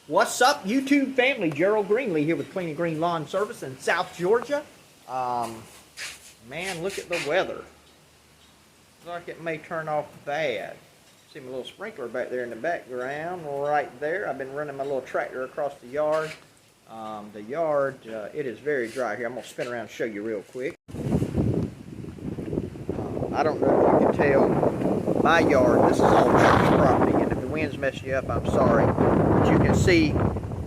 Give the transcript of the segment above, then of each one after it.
What's up, YouTube family? Gerald Greenlee here with Clean and Green Lawn Service in South Georgia. Man, look at the weather. Looks like it may turn off bad. See my little sprinkler back there in the background, right there. I've been running my little tractor across the yard. It is very dry here. I'm gonna spin around and show you real quick. I don't know if you can tell, my yard, this is all church property, and if the wind's messing you up, I'm sorry. But you can see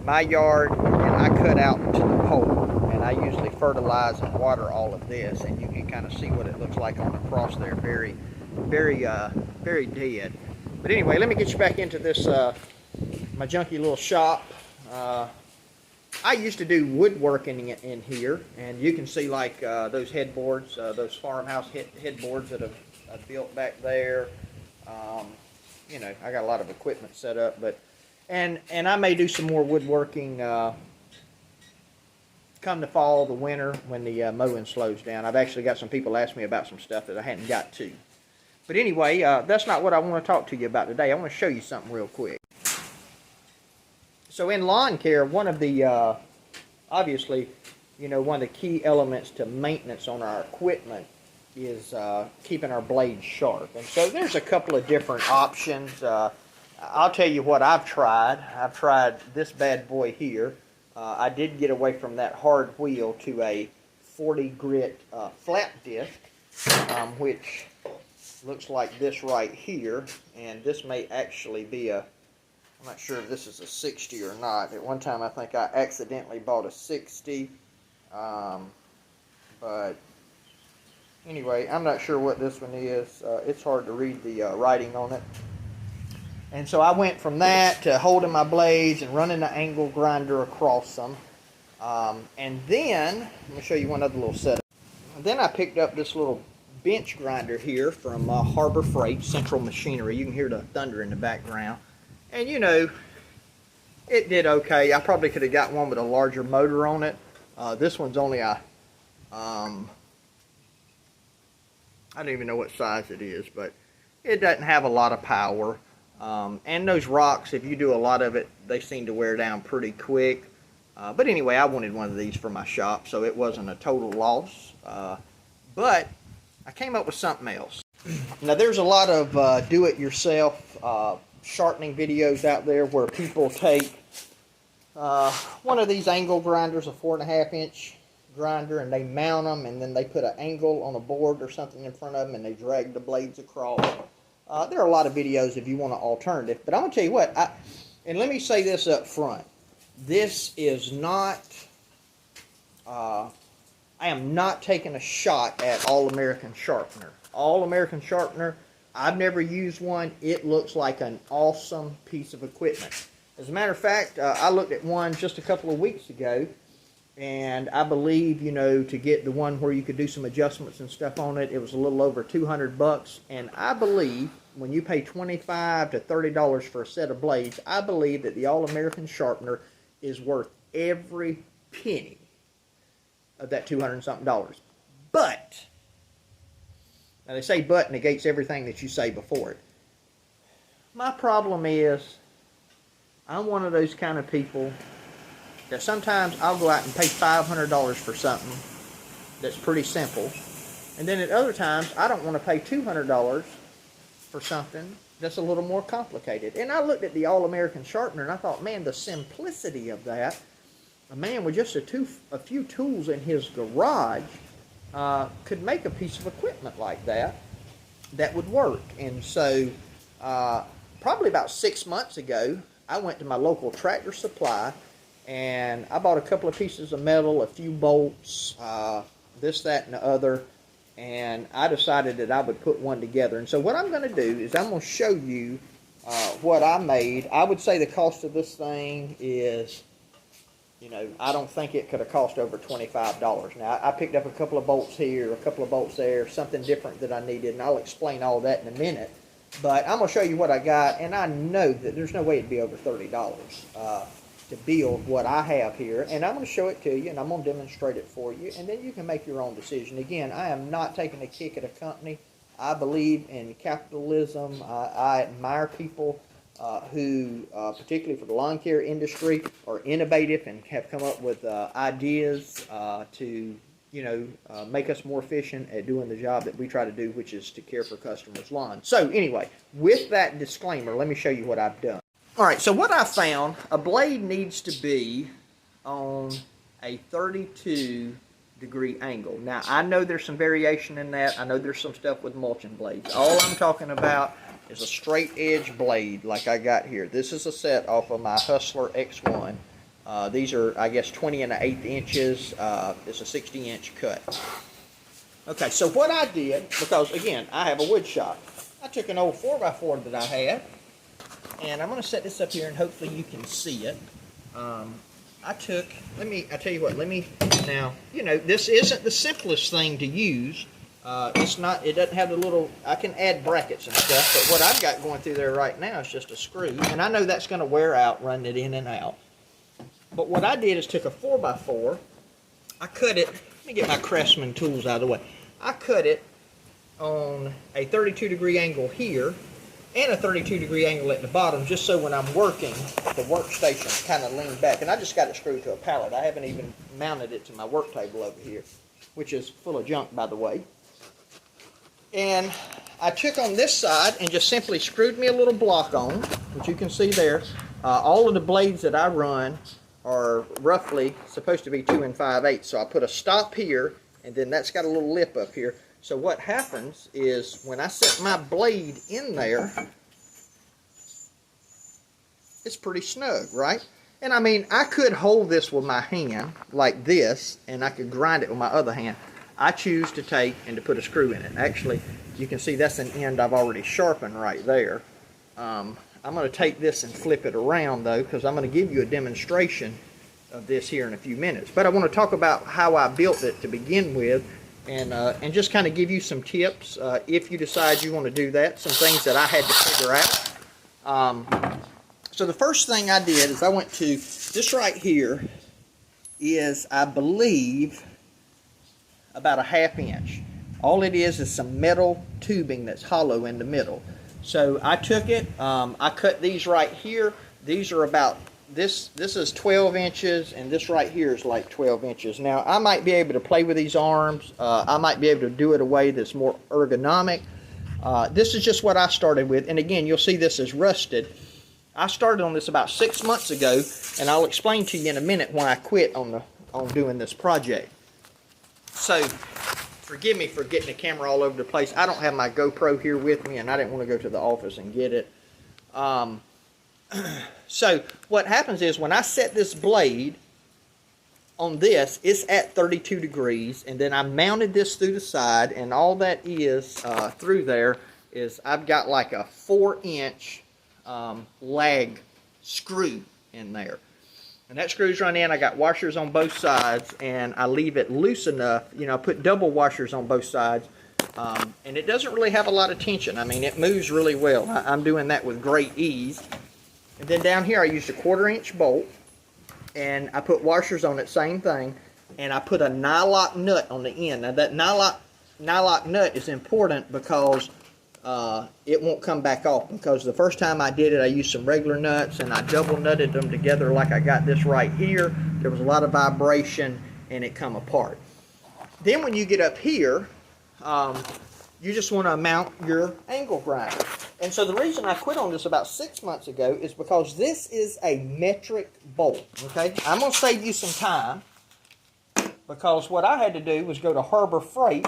my yard, and I cut out to the pole, and I usually fertilize and water all of this, and you can kind of see what it looks like on the cross there, very dead. But anyway, let me get you back into this, my junky little shop. I used to do woodworking in here, and you can see like those headboards, those farmhouse headboards that I've built back there. You know, I got a lot of equipment set up, but and I may do some more woodworking come the fall, the winter, when the mowing slows down. I've actually got some people ask me about some stuff that I hadn't got to. But anyway, that's not what I want to talk to you about today. I want to show you something real quick. So in lawn care, one of the, obviously, you know, one of the key elements to maintenance on our equipment is keeping our blades sharp. And so there's a couple of different options. I'll tell you what I've tried. I've tried this bad boy here. I did get away from that hard wheel to a 40 grit flat disc, which looks like this right here. And this may actually be a, I'm not sure if this is a 60 or not. At one time I think I accidentally bought a 60. But anyway, I'm not sure what this one is. It's hard to read the writing on it. And so I went from that to holding my blades and running the angle grinder across them. And then, let me show you one other little setup. And then I picked up this little bench grinder here from Harbor Freight, Central Machinery. You can hear the thunder in the background. And you know, it did okay. I probably could have got one with a larger motor on it. This one's only a, I don't even know what size it is, but it doesn't have a lot of power. And those rocks, if you do a lot of it, they seem to wear down pretty quick. But anyway, I wanted one of these for my shop, so it wasn't a total loss. But I came up with something else. Now, there's a lot of do-it-yourself sharpening videos out there where people take one of these angle grinders, a 4.5 inch grinder, and they mount them, and then they put an angle on a board or something in front of them, and they drag the blades across. There are a lot of videos if you want an alternative, but I'm going to tell you what, and let me say this up front. This is not, I am not taking a shot at All-American Sharpener. All-American Sharpener, I've never used one. It looks like an awesome piece of equipment. As a matter of fact, I looked at one just a couple of weeks ago, and I believe, you know, to get the one where you could do some adjustments and stuff on it, it was a little over 200 bucks. And I believe when you pay $25 to $30 for a set of blades, I believe that the All-American Sharpener is worth every penny of that 200 and something dollars. But now, they say but negates everything that you say before it. My problem is, I'm one of those kind of people that sometimes I'll go out and pay $500 for something that's pretty simple. And then at other times, I don't want to pay $200 for something that's a little more complicated. And I looked at the All-American Sharpener, and I thought, man, the simplicity of that. A man with just a few tools in his garage could make a piece of equipment like that would work. And so probably about 6 months ago, I went to my local Tractor Supply, and I bought a couple of pieces of metal, a few bolts, this, that, and the other, and I decided that I would put one together. And so what I'm going to do is I'm going to show you what I made. I would say the cost of this thing is, you know, I don't think it could have cost over $25. Now, I picked up a couple of bolts here, a couple of bolts there, something different that I needed, and I'll explain all that in a minute. But I'm going to show you what I got, and I know that there's no way it'd be over $30 to build what I have here. And I'm going to show it to you, and I'm going to demonstrate it for you, and then you can make your own decision. Again, I am not taking a kick at a company. I believe in capitalism. I admire people who, particularly for the lawn care industry, are innovative and have come up with ideas to, make us more efficient at doing the job that we try to do, which is to care for customers' lawns. So anyway, with that disclaimer, let me show you what I've done. All right, so what I found, a blade needs to be on a 32-degree angle. Now, I know there's some variation in that. I know there's some stuff with mulching blades. All I'm talking about is a straight edge blade like I got here. This is a set off of my Hustler X1. These are, I guess, 20 1/8 inches. It's a 60-inch cut. Okay, so what I did, because again, I have a wood shop, I took an old 4x4 that I had, and I'm going to set this up here and hopefully you can see it. I tell you what, now, this isn't the simplest thing to use. It doesn't have the little, I can add brackets and stuff, but what I've got going through there right now is just a screw, and I know that's going to wear out running it in and out. But what I did is took a 4x4, I cut it, let me get my Craftsman tools out of the way. I cut it on a 32-degree angle here, and a 32-degree angle at the bottom, just so when I'm working, the workstation kind of leans back. And I just got it screwed to a pallet. I haven't even mounted it to my work table over here, which is full of junk, by the way. And I took on this side and just simply screwed me a little block on, which you can see there. All of the blades that I run are roughly supposed to be 2 5/8. So I put a stop here, and then that's got a little lip up here. So what happens is when I set my blade in there, it's pretty snug, right? And I mean, I could hold this with my hand like this, and I could grind it with my other hand. I choose to take and to put a screw in it. Actually, you can see that's an end I've already sharpened right there. I'm going to take this and flip it around though, because I'm going to give you a demonstration of this here in a few minutes. But I want to talk about how I built it to begin with, and just kind of give you some tips if you decide you want to do that, some things that I had to figure out. So the first thing I did is I went to, this right here is, I believe, about a 1/2 inch. All it is some metal tubing that's hollow in the middle. So I took it, I cut these right here. These are about, this is 12 inches, and this right here is like 12 inches. Now, I might be able to play with these arms. I might be able to do it a way that's more ergonomic. This is just what I started with, and again, you'll see this is rusted. I started on this about 6 months ago, and I'll explain to you in a minute why I quit on doing this project. So, forgive me for getting the camera all over the place. I don't have my GoPro here with me, and I didn't want to go to the office and get it. So what happens is when I set this blade on this, it's at 32 degrees, and then I mounted this through the side, and all that is through there is I've got like a 4-inch lag screw in there. And that screws right in. I got washers on both sides, and I leave it loose enough. I put double washers on both sides, and it doesn't really have a lot of tension. I mean, it moves really well. I'm doing that with great ease. And then down here, I used a 1/4-inch bolt, and I put washers on it, same thing, and I put a nylock nut on the end. Now, that nylock nut is important because it won't come back off, because the first time I did it, I used some regular nuts, and I double nutted them together like I got this right here. There was a lot of vibration, and it come apart. Then when you get up here, you just want to mount your angle grinder. And so the reason I quit on this about 6 months ago is because this is a metric bolt, okay? I'm going to save you some time, because what I had to do was go to Harbor Freight,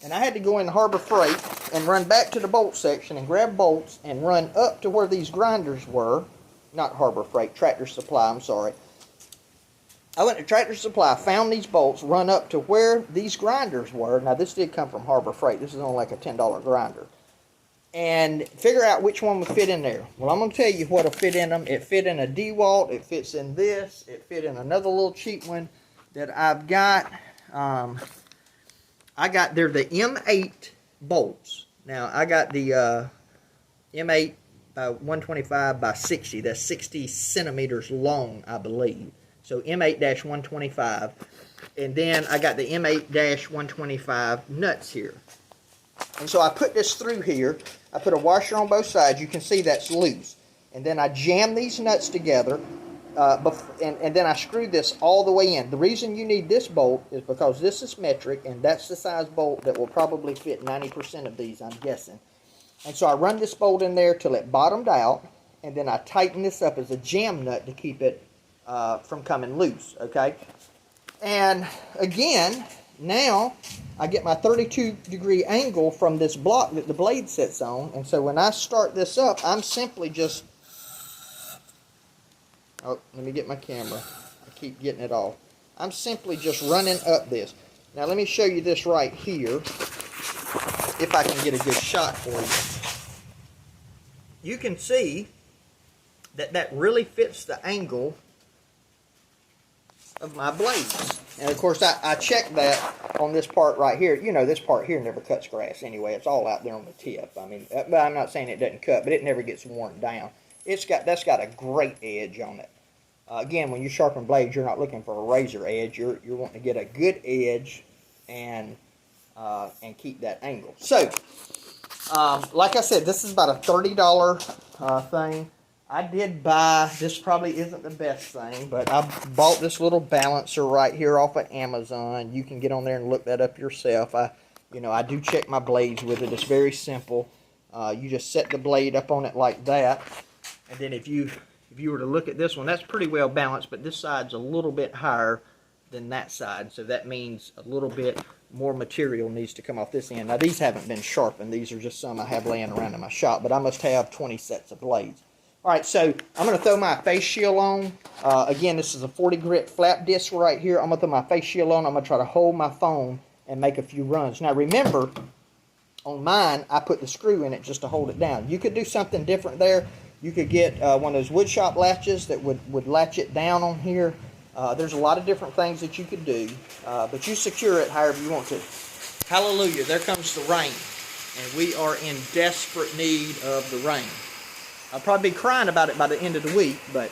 and I had to go in Harbor Freight and run back to the bolt section and grab bolts and run up to where these grinders were. Not Harbor Freight, Tractor Supply, I'm sorry. I went to Tractor Supply, found these bolts, run up to where these grinders were. Now, this did come from Harbor Freight. This is only like a $10 grinder. And figure out which one would fit in there. Well, I'm going to tell you what will fit in them. It fit in a DeWalt. It fits in this. It fit in another little cheap one that I've got. They're the M8 bolts. Now, I got the M8 by 125 by 60. That's 60 centimeters long, I believe. So M8-125. And then I got the M8-125 nuts here. And so I put this through here. I put a washer on both sides. You can see that's loose. And then I jam these nuts together, and then I screw this all the way in. The reason you need this bolt is because this is metric, and that's the size bolt that will probably fit 90% of these, I'm guessing. And so I run this bolt in there till it bottomed out, and then I tighten this up as a jam nut to keep it from coming loose, okay? And again, now I get my 32-degree angle from this block that the blade sits on, and so when I start this up, I'm simply just... Oh, let me get my camera. I keep getting it off. I'm simply just running up this. Now let me show you this right here, if I can get a good shot for you. You can see that that really fits the angle of my blades. And of course I checked that on this part right here. You know, this part here never cuts grass anyway. It's all out there on the tip. I mean, but I'm not saying it doesn't cut, but it never gets worn down. That's got a great edge on it. Again, when you sharpen blades, you're not looking for a razor edge. You're wanting to get a good edge and keep that angle. So, like I said, this is about a $30 thing. I did buy, this probably isn't the best thing, but I bought this little balancer right here off of Amazon. You can get on there and look that up yourself. I do check my blades with it. It's very simple. You just set the blade up on it like that. And then if you were to look at this one, that's pretty well balanced, but this side's a little bit higher than that side. So that means a little bit more material needs to come off this end. Now these haven't been sharpened. These are just some I have laying around in my shop, but I must have 20 sets of blades. Alright, so I'm going to throw my face shield on. Again, this is a 40 grit flap disc right here. I'm going to throw my face shield on. I'm going to try to hold my phone and make a few runs. Now remember, on mine, I put the screw in it just to hold it down. You could do something different there. You could get one of those wood shop latches that would latch it down on here. There's a lot of different things that you could do, but you secure it however you want to. Hallelujah, there comes the rain, and we are in desperate need of the rain. I'll probably be crying about it by the end of the week, but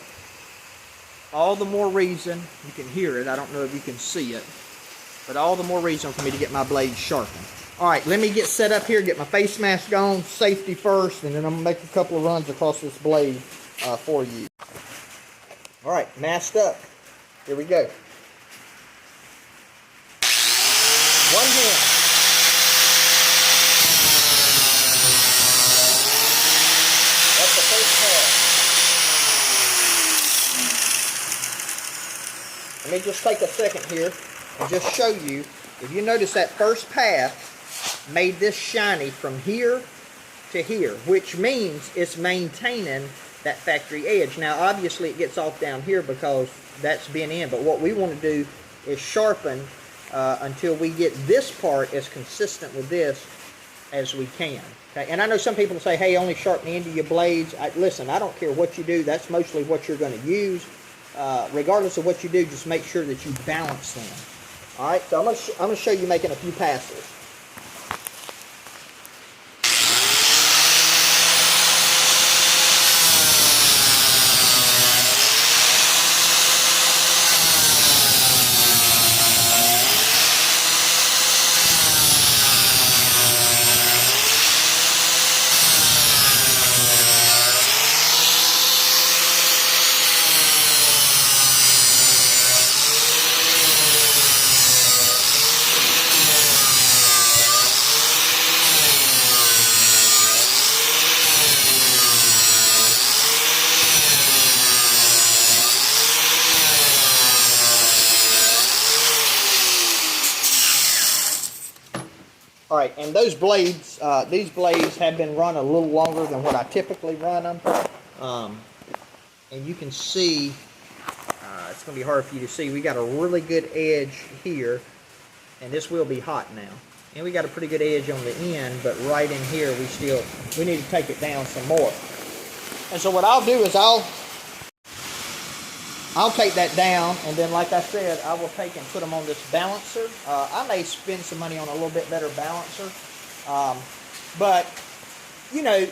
all the more reason, you can hear it, I don't know if you can see it, but all the more reason for me to get my blade sharpened. Alright, let me get set up here, get my face mask on, safety first, and then I'm going to make a couple of runs across this blade for you. Alright, masked up. Here we go. One hand. That's the first pass. Let me just take a second here and just show you. If you notice that first pass made this shiny from here to here, which means it's maintaining that factory edge. Now obviously it gets off down here because that's been in, but what we want to do is sharpen until we get this part as consistent with this as we can. Okay? And I know some people say, hey, only sharpen the end of your blades. Listen, I don't care what you do, that's mostly what you're going to use. Regardless of what you do, just make sure that you balance them. Alright, so I'm going to show you making a few passes. Alright, and those blades, these blades have been run a little longer than what I typically run them. And you can see, it's going to be hard for you to see, we got a really good edge here, and this will be hot now. And we got a pretty good edge on the end, but right in here we need to take it down some more. And so what I'll do is I'll take that down, and then like I said, I will take and put them on this balancer. I may spend some money on a little bit better balancer. But, you know,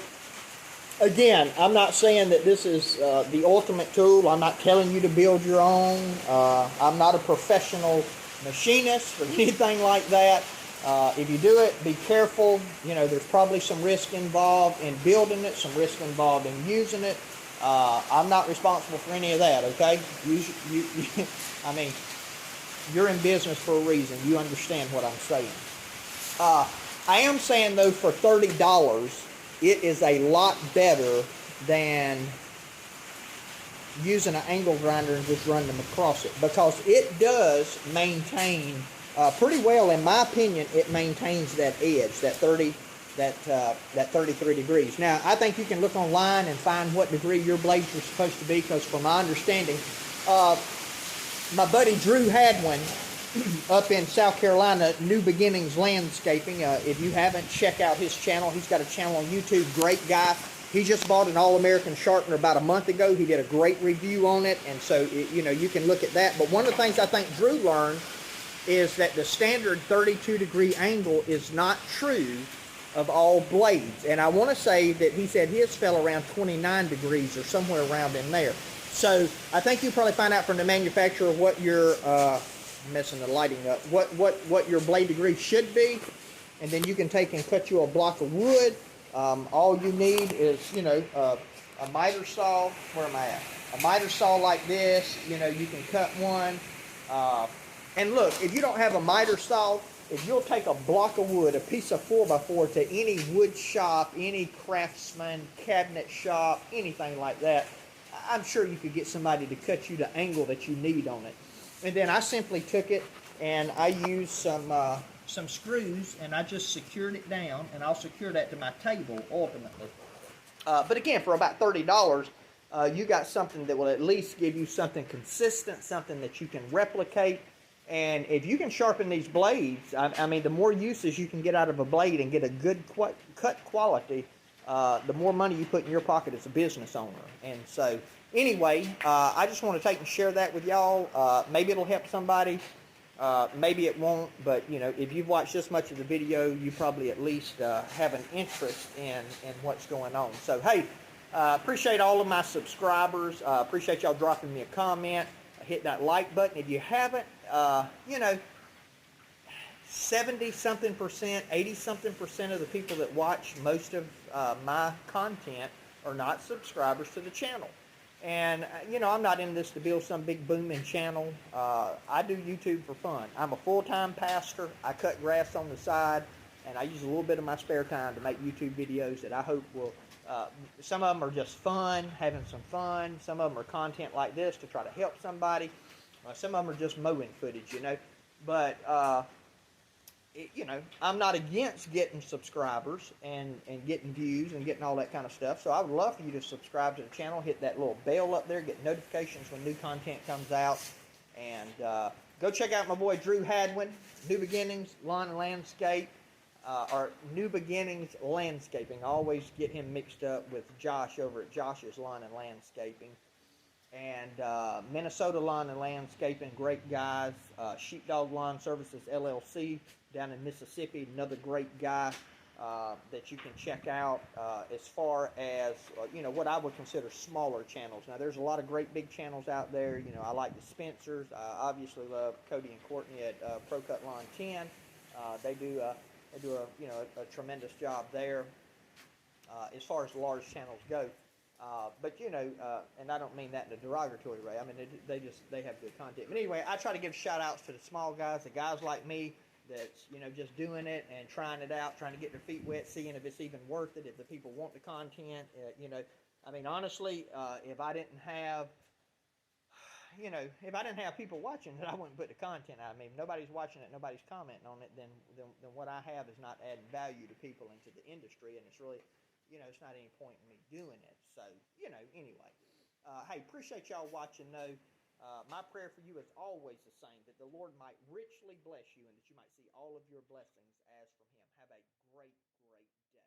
again, I'm not saying that this is the ultimate tool. I'm not telling you to build your own. I'm not a professional machinist or anything like that. If you do it, be careful. You know, there's probably some risk involved in building it, some risk involved in using it. I'm not responsible for any of that, okay? I mean, you're in business for a reason. You understand what I'm saying. I am saying, though, for $30, it is a lot better than using an angle grinder and just running them across it, because it does maintain pretty well, in my opinion. It maintains that edge, that 33 degrees. Now, I think you can look online and find what degree your blades are supposed to be, because from my understanding, my buddy Drew had one up in South Carolina, New Beginnings Landscaping. If you haven't, check out his channel. He's got a channel on YouTube. Great guy. He just bought an All-American sharpener about a month ago. He did a great review on it, and so you know, you can look at that. But one of the things I think Drew learned is that the standard 32-degree angle is not true of all blades. And I want to say that he said his fell around 29 degrees or somewhere around in there. So I think you probably find out from the manufacturer what your messing the lighting up, what your blade degree should be, and then you can take and cut you a block of wood. All you need is, you know, a miter saw. Where am I at? A miter saw like this. You know, you can cut one. And look, if you don't have a miter saw, if you'll take a block of wood, a piece of 4x4 to any wood shop, any craftsman, cabinet shop, anything like that, I'm sure you could get somebody to cut you the angle that you need on it. And then I simply took it and I used some screws, and I just secured it down, and I'll secure that to my table ultimately. But again, for about $30, you got something that will at least give you something consistent, something that you can replicate. And if you can sharpen these blades, I mean, the more uses you can get out of a blade and get a good cut quality, the more money you put in your pocket as a business owner. And so anyway, I just want to take and share that with y'all. Maybe it'll help somebody. Maybe it won't, but you know, if you've watched this much of the video, you probably at least have an interest in what's going on. So hey, appreciate all of my subscribers. Appreciate y'all dropping me a comment. Hit that like button if you haven't. You know, 70-something%, 80-something% of the people that watch most of my content are not subscribers to the channel. And, you know, I'm not in this to build some big booming channel. I do YouTube for fun. I'm a full-time pastor. I cut grass on the side, and I use a little bit of my spare time to make YouTube videos that I hope will, some of them are just fun, having some fun. Some of them are content like this to try to help somebody. Some of them are just mowing footage, you know. But, you know, I'm not against getting subscribers and getting views and getting all that kind of stuff. So I would love for you to subscribe to the channel, hit that little bell up there, get notifications when new content comes out. And go check out my boy Drew Hadwin, New Beginnings Lawn and Landscape, or New Beginnings Landscaping. I always get him mixed up with Josh over at Josh's Lawn and Landscaping. And Minnesota Lawn and Landscaping, great guys. Sheepdog Lawn Services LLC down in Mississippi, another great guy that you can check out as far as, you know, what I would consider smaller channels. Now, there's a lot of great big channels out there. You know, I like the Spencers. I obviously love Cody and Courtney at Pro Cut Lawn 10. They do a you know, a tremendous job there as far as large channels go. But you know, and I don't mean that in a derogatory way. I mean, they have good content. But anyway, I try to give shout outs to the small guys, the guys like me that's, you know, just doing it and trying it out, trying to get their feet wet, seeing if it's even worth it, if the people want the content. You know, I mean, honestly, if I didn't have, you know, if I didn't have people watching it, I wouldn't put the content out. I mean, if nobody's watching it, nobody's commenting on it, then what I have is not adding value to people into the industry, and it's really, you know, it's not any point in me doing it. So, you know, anyway. Hey, appreciate y'all watching, though. My prayer for you is always the same, that the Lord might richly bless you and that you might see all of your blessings as from Him. Have a great, great day.